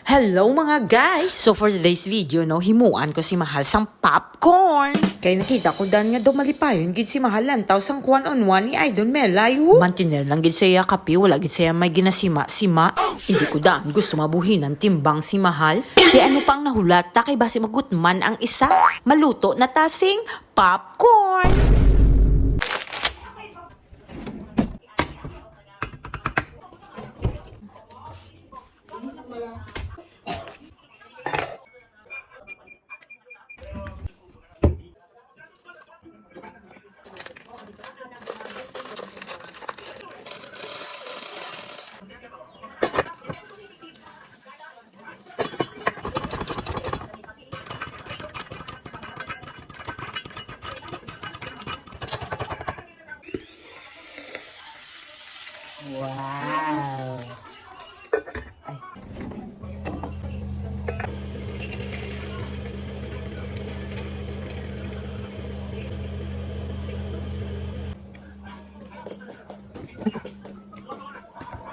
Hello mga guys! So for today's video, no, himuan ko si Mahal sang popcorn. Kaya nakita ko dan nga dumalipayon gid si Mahal lantaw sang kuan on one ni Idol Melayo. Mantiner lang gid siya kapi, wala gid siya may ginasima-sima. Hindi ko daan gusto mabuhinan timbang si Mahal. Di ano pang nahulata kay basi magutman ang isa. Maluto na tasing popcorn. Wow! Ay.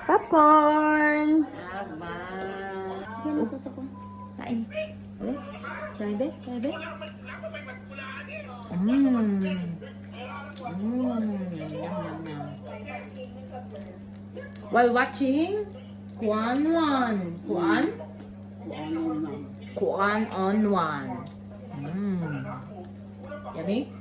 Popcorn! Yan ang sauce ako. Kain. Be? Kain be? Kain be? While watching Kuan on One. Yummy?